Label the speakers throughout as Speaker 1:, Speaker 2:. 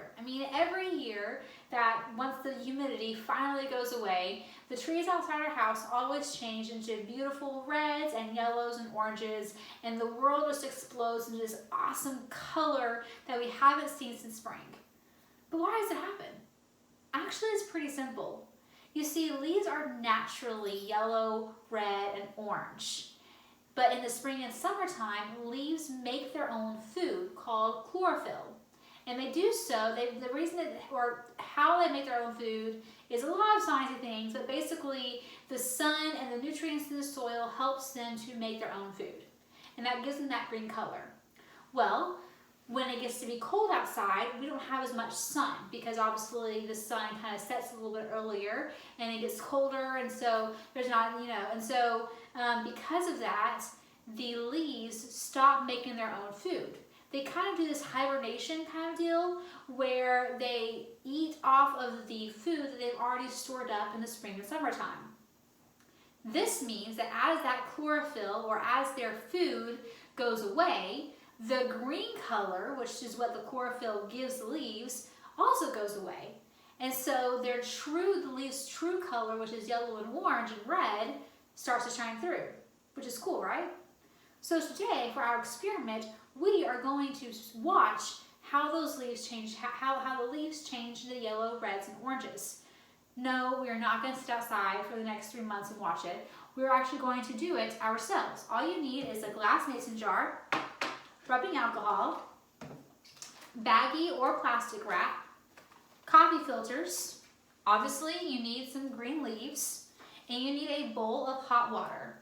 Speaker 1: color. I mean, every year that once the humidity finally goes away, the trees outside our house always change into beautiful reds and yellows and oranges, and the world just explodes into this awesome color that we haven't seen since spring. But why does it happen? Actually, it's pretty simple. You see, leaves are naturally yellow, red, and orange. But in the spring and summertime, leaves make their own food called chlorophyll. And they do so, the reason or how they make their own food is a lot of sciencey things, but basically the sun and the nutrients in the soil helps them to make their own food. And that gives them that green color. Well, when it gets to be cold outside, we don't have as much sun because obviously the sun kind of sets a little bit earlier and it gets colder, and so there's not, because of that, the leaves stop making their own food. They kind of do this hibernation kind of deal where they eat off of the food that they've already stored up in the spring and summertime. This means that as that chlorophyll or as their food goes away, the green color, which is what the chlorophyll gives the leaves, also goes away. And so the leaves' true color, which is yellow and orange and red, starts to shine through, which is cool, right? So today, for our experiment, we are going to watch how those leaves change, how the leaves change to yellow, reds, and oranges. No, we are not going to sit outside for the next 3 months and watch it. We're actually going to do it ourselves. All you need is a glass mason jar, rubbing alcohol, baggie or plastic wrap, coffee filters, obviously you need some green leaves, and you need a bowl of hot water.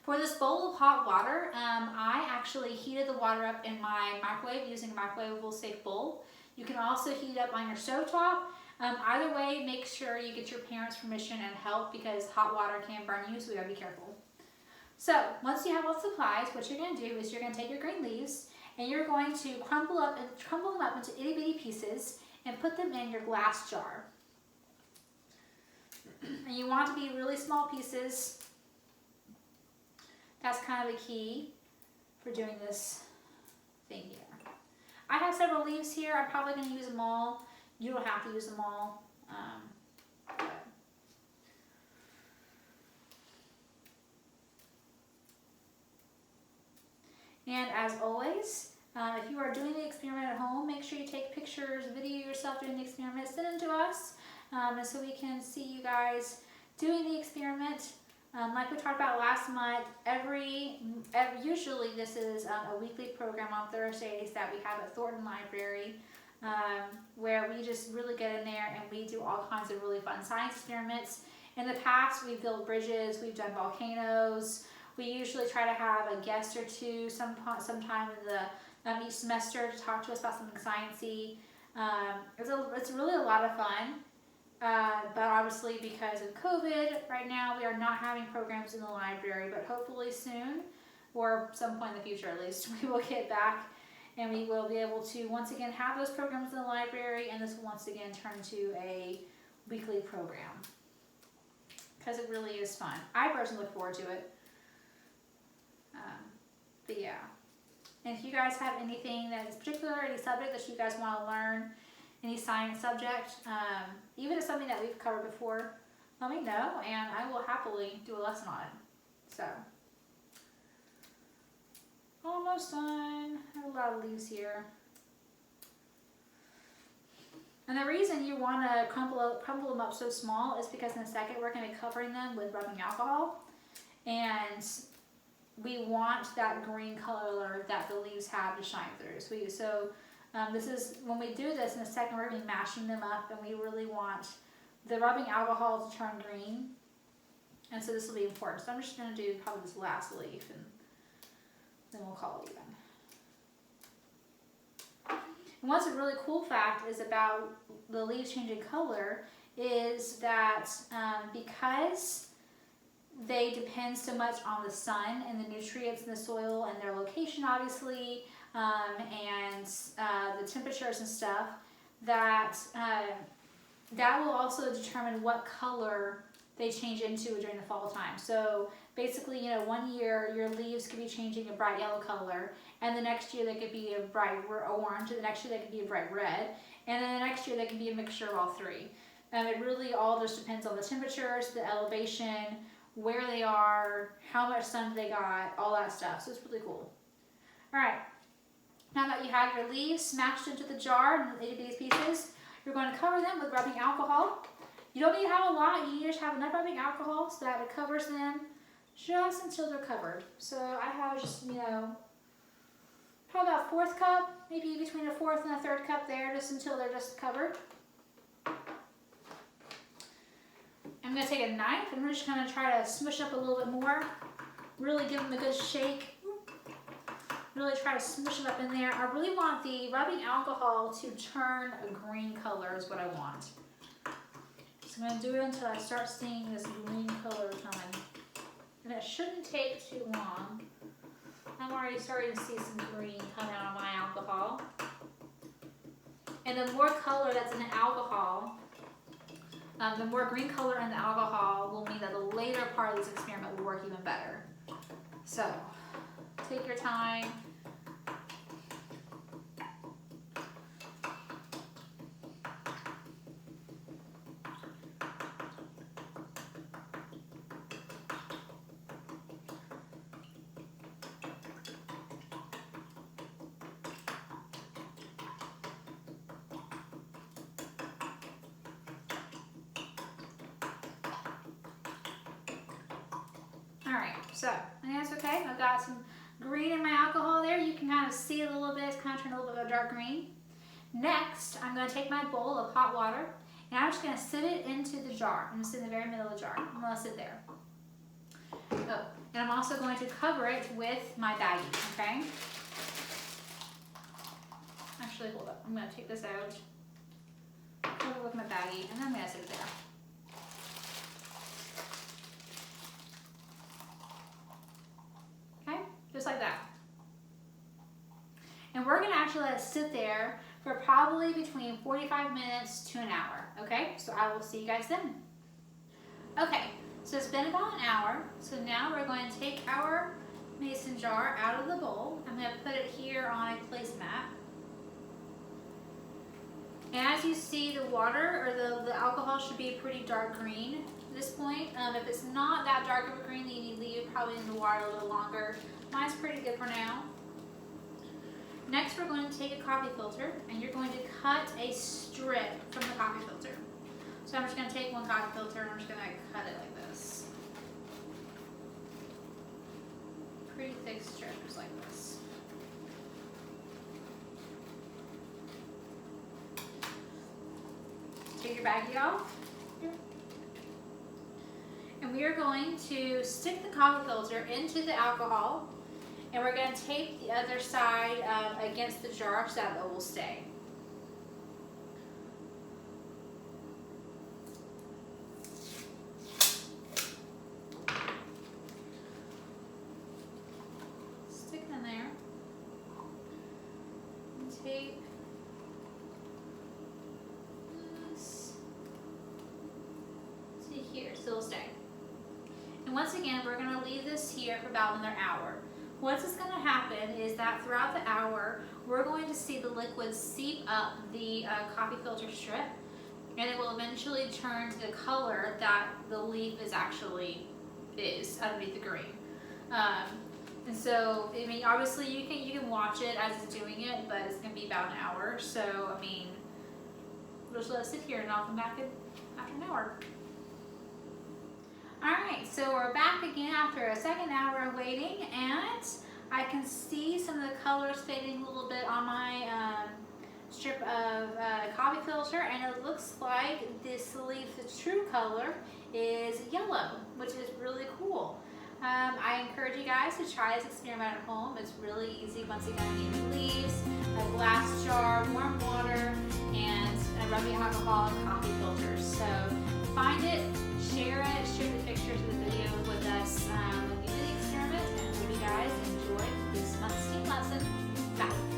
Speaker 1: For this bowl of hot water, I actually heated the water up in my microwave using a microwavable safe bowl. You can also heat it up on your stovetop. Either way, make sure you get your parents' permission and help because hot water can burn you, so we gotta be careful. So once you have all the supplies, what you're going to do is you're going to take your green leaves and you're going to crumble them up into itty bitty pieces and put them in your glass jar. And you want to be really small pieces. That's kind of a key for doing this thing here. I have several leaves here. I'm probably going to use them all. You don't have to use them all. And as always, if you are doing the experiment at home, make sure you take pictures, video yourself doing the experiment, send them to us and so we can see you guys doing the experiment. Like we talked about last month, usually this is a weekly program on Thursdays that we have at Thornton Library where we just really get in there and we do all kinds of really fun science experiments. In the past, we've built bridges, we've done volcanoes. We usually try to have a guest or two sometime in each semester to talk to us about something sciencey. It's really a lot of fun, but obviously because of COVID right now we are not having programs in the library, but hopefully soon, or some point in the future at least, we will get back and we will be able to once again have those programs in the library, and this will once again turn into a weekly program because it really is fun. I personally look forward to it. But yeah, and if you guys have anything that is particular, any subject that you guys want to learn, any science subject, even if it's something that we've covered before, let me know and I will happily do a lesson on it. So, almost done. I have a lot of leaves here. And the reason you want to crumble them up so small is because in a second we're going to be covering them with rubbing alcohol, and we want that green color that the leaves have to shine through. So this is, when we do this in a second, we're going to be mashing them up, and we really want the rubbing alcohol to turn green. And so this will be important. So I'm just going to do probably this last leaf, and then we'll call it even. And what's a really cool fact is about the leaves changing color is that because they depend so much on the sun and the nutrients in the soil and their location, obviously, and the temperatures and stuff, that that will also determine what color they change into during the fall time. So basically, one year your leaves could be changing a bright yellow color, and the next year they could be a bright orange, and the next year they could be a bright red. And then the next year they can be a mixture of all three. It really all just depends on the temperatures, the elevation, where they are, how much sun they got, all that stuff. So it's really cool. All right, now that you have your leaves smashed into the jar in itty bitty pieces, you're going to cover them with rubbing alcohol. You don't need to have a lot, you just have enough rubbing alcohol so that it covers them just until they're covered. So I have just, you know, probably about a fourth cup, maybe between a fourth and a third cup there, just until they're just covered. I'm going to take a knife and we're just going to try to smush up a little bit more. Really give them a good shake. Really try to smush them up in there. I really want the rubbing alcohol to turn a green color is what I want. So I'm going to do it until I start seeing this green color coming. And it shouldn't take too long. I'm already starting to see some green coming out of my alcohol. And the more color that's in the alcohol, the more green color in the alcohol will mean that the later part of this experiment will work even better. So, take your time. Alright, so I think that's okay. I've got some green in my alcohol there. You can kind of see a little bit. It's kind of turned a little bit of a dark green. Next, I'm going to take my bowl of hot water and I'm just going to sit it into the jar. I'm going to sit in the very middle of the jar. I'm going to sit there. Oh, and I'm also going to cover it with my baggie, okay? Actually, hold up. I'm going to take this out, cover it with my baggie, and then I'm going to sit it there. Just like that. And we're going to actually let it sit there for probably between 45 minutes to an hour, okay? So I will see you guys then. Okay, so it's been about an hour. So now we're going to take our mason jar out of the bowl. I'm going to put it here on a placemat. And as you see, the water or the alcohol should be a pretty dark green at this point. If it's not that dark of a green, then you need to leave it probably in the water a little longer. Mine's pretty good for now. Next, we're going to take a coffee filter and you're going to cut a strip from the coffee filter. So I'm just going to take one coffee filter and I'm just going to cut it like this. Pretty thick strip, just like this. Take your baggie off. And we are going to stick the coffee filter into the alcohol and we're going to tape the other side against the jar so that it will stay. Stick it in there and tape this to here so it'll stay. And once again, we're going to leave this here for about another hour. What's going to happen is that throughout the hour, we're going to see the liquid seep up the coffee filter strip, and it will eventually turn to the color that the leaf is actually underneath the green. And so, I mean, obviously you can watch it as it's doing it, but it's going to be about an hour. So, I mean, we'll just let it sit here, and I'll come back after an hour. Alright, so we're back again after a second hour of waiting, and I can see some of the colors fading a little bit on my strip of coffee filter, and it looks like this leaf's true color is yellow, which is really cool. I encourage you guys to try this experiment at home. It's really easy. Once again, you need leaves, a glass jar, warm water, and a rubbing alcohol and coffee filters. So find it, share the pictures of the video with us when you do the experiment, and I hope you guys enjoyed this month's STEAM lesson. Bye.